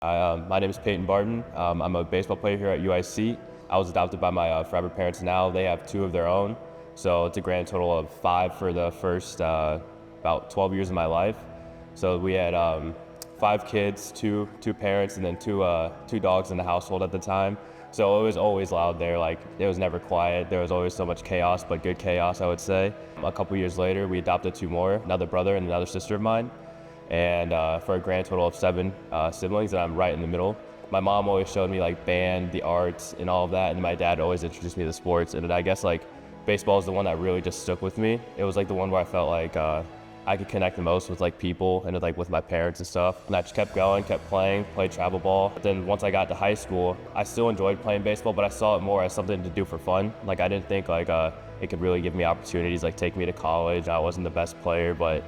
My name is Payton Barton. I'm a baseball player here at UIC. I was adopted by my forever parents now. They have two of their own. So it's a grand total of five for the first about 12 years of my life. So we had five kids, two parents, and then two dogs in the household at the time. So it was always loud there. Like, it was never quiet. There was always so much chaos, but good chaos, I would say. A couple years later, we adopted two more, another brother and another sister of mine. And for a grand total of seven siblings, and I'm right in the middle. My mom always showed me like band, the arts, and all of that, and my dad always introduced me to sports. And I guess like baseball is the one that really just stuck with me. It was like the one where I felt like I could connect the most with like people and like with my parents and stuff. And I just kept going, kept playing, played travel ball. But then once I got to high school, I still enjoyed playing baseball, but I saw it more as something to do for fun. Like, I didn't think like it could really give me opportunities, like take me to college. I wasn't the best player, but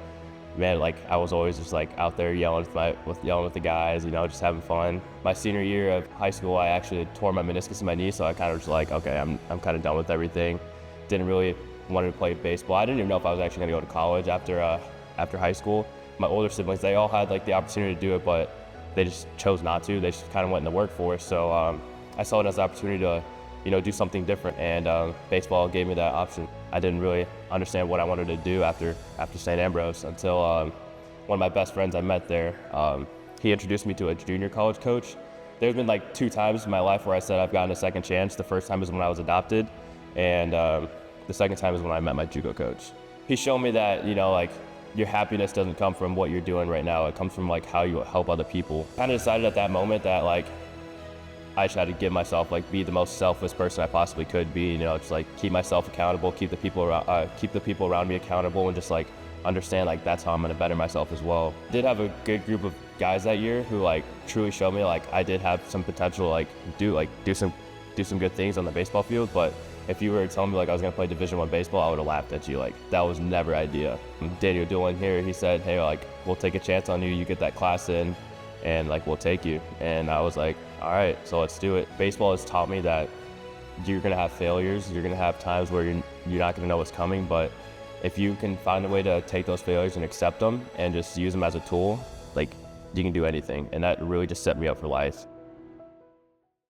man, like I was always just like out there yelling with the guys, you know, just having fun. My senior year of high school, I actually tore my meniscus in my knee, so I kind of was like, okay, I'm kind of done with everything. Didn't really want to play baseball. I didn't even know if I was actually going to go to college after high school. My older siblings, they all had like the opportunity to do it, but they just chose not to. They just kind of went in the workforce. So I saw it as an opportunity to, you know, do something different, and baseball gave me that option. I didn't really understand what I wanted to do after St. Ambrose until one of my best friends I met there, he introduced me to a junior college coach. There's been like two times in my life where I said I've gotten a second chance. The first time was when I was adopted, and the second time is when I met my JUCO coach. He showed me that, you know, like, your happiness doesn't come from what you're doing right now. It comes from like how you help other people. Kind of decided at that moment that like I just had to give myself, like, be the most selfless person I possibly could be, you know, just like keep myself accountable, keep the people around me accountable, and just like understand like that's how I'm gonna better myself as well. Did have a good group of guys that year who like truly showed me like I did have some potential, like do some good things on the baseball field. But if you were telling me like I was gonna play Division I baseball, I would have laughed at you. Like, that was never an idea. Daniel Doolan here, he said, hey, like, we'll take a chance on you. You get that class in, and like we'll take you. And I was like, all right, so let's do it. Baseball has taught me that you're gonna have failures. You're gonna have times where you're not gonna know what's coming, but if you can find a way to take those failures and accept them and just use them as a tool, like, you can do anything. And that really just set me up for life.